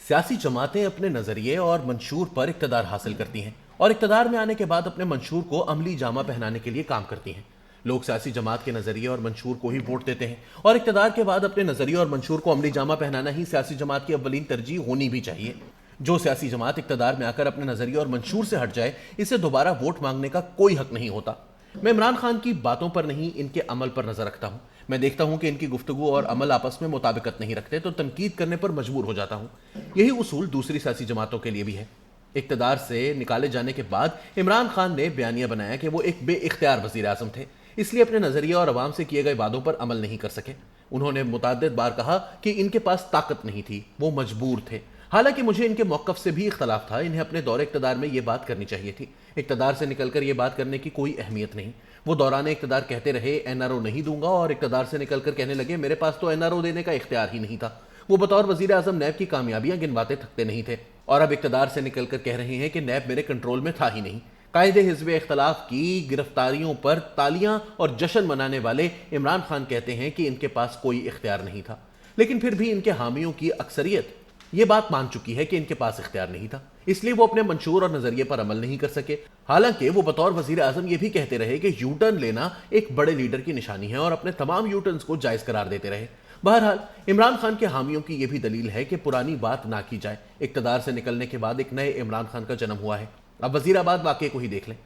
सियासी जमातें अपने नजरिए और मंशूर पर इक्तदार हासिल करती हैं और इक्तदार में आने के बाद अपने मंशूर को अमली जामा पहनाने के लिए काम करती हैं। लोग सियासी जमात के नजरिए और मंशूर को ही वोट देते हैं और इक्तदार के बाद अपने नजरिए और मंशूर को अमली जामा पहनाना ही सियासी जमात की अव्वलीन तरजीह होनी भी चाहिए। जो सियासी जमात इक्तदार में आकर अपने नजरिए और मंशूर से हट जाए, इसे दोबारा वोट मांगने का कोई हक नहीं होता। मैं इमरान खान की बातों पर नहीं, इनके अमल पर नजर रखता हूं। मैं देखता हूं कि इनकी गुफ्तगू और अमल आपस में मुताबिकत नहीं रखते तो तनकीद करने पर मजबूर हो जाता हूं। यही उसूल दूसरी सियासी जमातों के लिए भी है। इक्तदार से निकाले जाने के बाद इमरान खान ने बयानिया बनाया कि वो एक बेइख्तियार वजीर आजम थे, इसलिए अपने नजरिए और अवाम से किए गए वादों पर अमल नहीं कर सके। उन्होंने मुतअद्दिद बार कहा कि इनके पास ताकत नहीं थी, वो मजबूर थे। हालांकि मुझे इनके मौकफ से भी इख्तलाफ था। इन्हें अपने दौरे इक्तदार में यह बात करनी चाहिए थी। इक्तदार से निकलकर यह बात करने की कोई अहमियत नहीं। वो दौरान इक्तदार कहते रहे एनआरओ नहीं दूंगा, और इक्तदार से निकलकर कहने लगे मेरे पास तो एनआरओ देने का इख्तियार ही नहीं था। वो बतौर वजीर आजम नैब की कामयाबियां गिनवाते थकते नहीं थे, और अब इक्तदार से निकलकर कह रहे हैं कि नैब मेरे कंट्रोल में था ही नहीं। कायदे हिज़्ब इख्तलाफ की गिरफ्तारियों पर तालियां और जश्न मनाने वाले इमरान खान कहते हैं कि इनके पास कोई इख्तियार नहीं था, लेकिन फिर भी इनके हामियों की अक्सरियत ये बात मान चुकी है कि इनके पास इख्तियार नहीं था, इसलिए वो अपने मंशूर और नजरिए पर अमल नहीं कर सके। हालांकि वो बतौर वजीर आजम ये भी कहते रहे कि यू टर्न लेना एक बड़े लीडर की निशानी है, और अपने तमाम यू टर्न्स को जायज करार देते रहे। बहरहाल इमरान खान के हामियों की यह भी दलील है कि पुरानी बात ना की जाए। इक्तदार से निकलने के बाद एक नए इमरान खान का जन्म हुआ है। अब वजीराबाद वाकये को ही देख लें।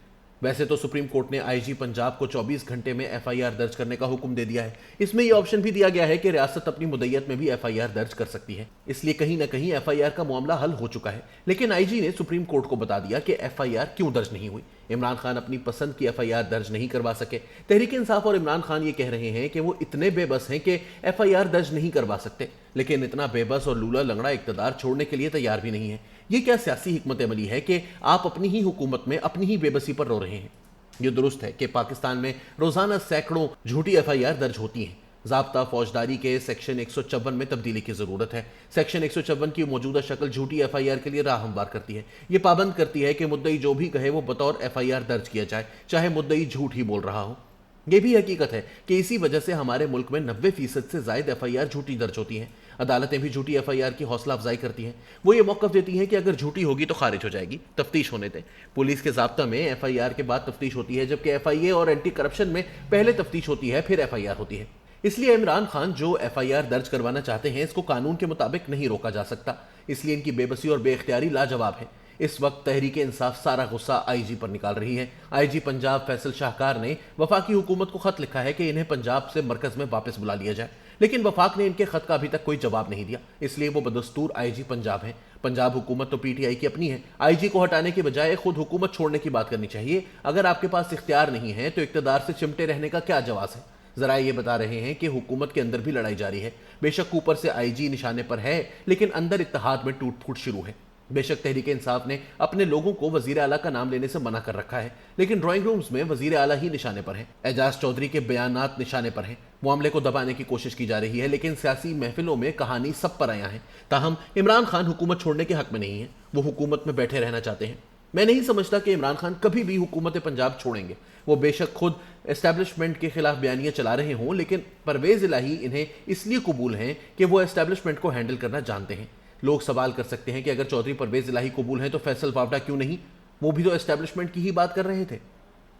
वैसे तो सुप्रीम कोर्ट ने आईजी पंजाब को 24 घंटे में एफआईआर दर्ज करने का हुक्म दे दिया है। इसमें यह ऑप्शन भी दिया गया है कि रियासत अपनी मुद्दत में भी एफआईआर दर्ज कर सकती है, इसलिए कहीं ना कहीं एफआईआर का मामला हल हो चुका है। लेकिन आईजी ने सुप्रीम कोर्ट को बता दिया कि एफआईआर क्यों दर्ज नहीं हुई। इमरान खान अपनी पसंद की एफआईआर दर्ज नहीं करवा सके। तहरीक इंसाफ और इमरान खान ये कह रहे हैं कि वो इतने बेबस हैं कि एफआईआर दर्ज नहीं करवा सकते, लेकिन इतना बेबस और लूला लंगड़ा इक्तदार छोड़ने के लिए तैयार भी नहीं है। ये क्या सियासी हिकमत अमली है कि आप अपनी ही हुकूमत में अपनी ही बेबसी पर रो रहे हैं। ये दुरुस्त है कि पाकिस्तान में रोजाना सैकड़ों झूठी एफआईआर दर्ज होती हैं। ज़ाब्ता फौजदारी के सेक्शन 154 में तब्दीली की जरूरत है। सेक्शन 154 की मौजूदा शक्ल झूठी एफआईआर के लिए राह हमवार करती है। ये पाबंद करती है कि मुद्दई जो भी कहे वो बतौर एफआईआर दर्ज किया जाए, चाहे मुद्दई झूठ ही बोल रहा हो। यह भी हकीकत है कि इसी वजह से हमारे मुल्क में 90% से ज्यादा एफआईआर झूठी दर्ज होती हैं। अदालतें भी झूठी एफआईआर की हौसला अफजाई करती हैं। वो ये मौक़िफ़ देती हैं कि अगर झूठी होगी तो खारिज हो जाएगी, तफ्तीश होने दें। पुलिस के ज़ाब्ता में एफआईआर के बाद तफ्तीश होती है, जबकि एफआईए और एंटी करप्शन में पहले तफ्तीश होती है फिर एफआईआर होती है। इसलिए इमरान खान जो एफआईआर दर्ज करवाना चाहते हैं, इसको कानून के मुताबिक नहीं रोका जा सकता। इसलिए इनकी बेबसी और बेइख्तियारी लाजवाब है। इस वक्त तहरीक इंसाफ सारा गुस्सा आईजी पर निकाल रही है। आईजी पंजाब फैसल शाहकार ने वफाकी हुकूमत को खत लिखा है कि इन्हें पंजाब से मरकज में वापस बुला लिया जाए, लेकिन वफाक ने इनके खत का अभी तक कोई जवाब नहीं दिया। इसलिए वो बदस्तूर आईजी पंजाब है। पंजाब हुकूमत तो पीटीआई की अपनी है। आईजी को हटाने की बजाय खुद हुकूमत छोड़ने की बात करनी चाहिए। अगर आपके पास इख्तियार नहीं है तो इक्तदार से चिमटे रहने का क्या जवाब है। जरा ये बता रहे हैं कि हुकूमत के अंदर भी लड़ाई जारी है। बेशक ऊपर से आईजी निशाने पर है, लेकिन अंदर इत्तेहाद में टूट फूट शुरू है। बेशक तहरीक इंसाफ ने अपने लोगों को वजीर आला का नाम लेने से मना कर रखा है, लेकिन ड्राइंग रूम्स में वजीर आला ही निशाने पर है। एजाज चौधरी के बयानात निशाने पर हैं। मामले को दबाने की कोशिश की जा रही है, लेकिन सियासी महफिलों में कहानी सब पर आया है। ताहम इमरान खान हुकूमत छोड़ने के हक में नहीं है। वो हुकूमत में बैठे रहना चाहते हैं। मैं नहीं समझता कि इमरान खान कभी भी हुकूमत पंजाब छोड़ेंगे। वो बेशक खुद एस्टैब्लिशमेंट के खिलाफ बयानियां चला रहे हों, लेकिन परवेज इलाही इन्हें इसलिए कबूल हैं कि वो एस्टैब्लिशमेंट को हैंडल करना जानते हैं। लोग सवाल कर सकते हैं कि अगर चौधरी परवेज इलाही कबूल हैं तो फैसल वावडा क्यों नहीं? वो भी तो एस्टैब्लिशमेंट की ही बात कर रहे थे।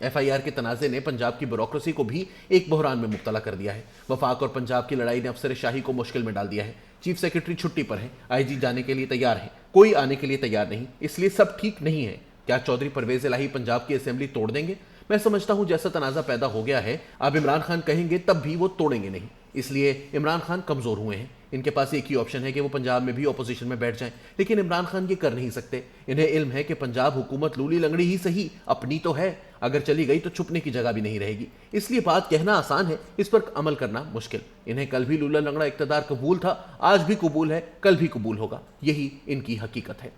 एफआईआर के तनाज़े ने पंजाब की ब्यूरोक्रेसी को भी एक बहरान में मुब्तला कर दिया है। वफाक और पंजाब की लड़ाई ने अफसर शाही को मुश्किल में डाल दिया है। चीफ सेक्रेटरी छुट्टी पर है, आईजी जाने के लिए तैयार है, कोई आने के लिए तैयार नहीं। इसलिए सब ठीक नहीं है। क्या चौधरी परवेज इलाही पंजाब की असेंबली तोड़ देंगे? मैं समझता हूं जैसा तनाज़ा पैदा हो गया है, अब इमरान खान कहेंगे तब भी वो तोड़ेंगे नहीं। इसलिए इमरान खान कमज़ोर हुए हैं। इनके पास एक ही ऑप्शन है कि वो पंजाब में भी अपोजिशन में बैठ जाएं, लेकिन इमरान खान ये कर नहीं सकते। इन्हें इल्म है कि पंजाब हुकूमत लूली लंगड़ी ही सही अपनी तो है, अगर चली गई तो छुपने की जगह भी नहीं रहेगी। इसलिए बात कहना आसान है, इस पर अमल करना मुश्किल। इन्हें कल भी लूला लंगड़ा इक़्तिदार कबूल था, आज भी कबूल है, कल भी कबूल होगा। यही इनकी हकीकत है।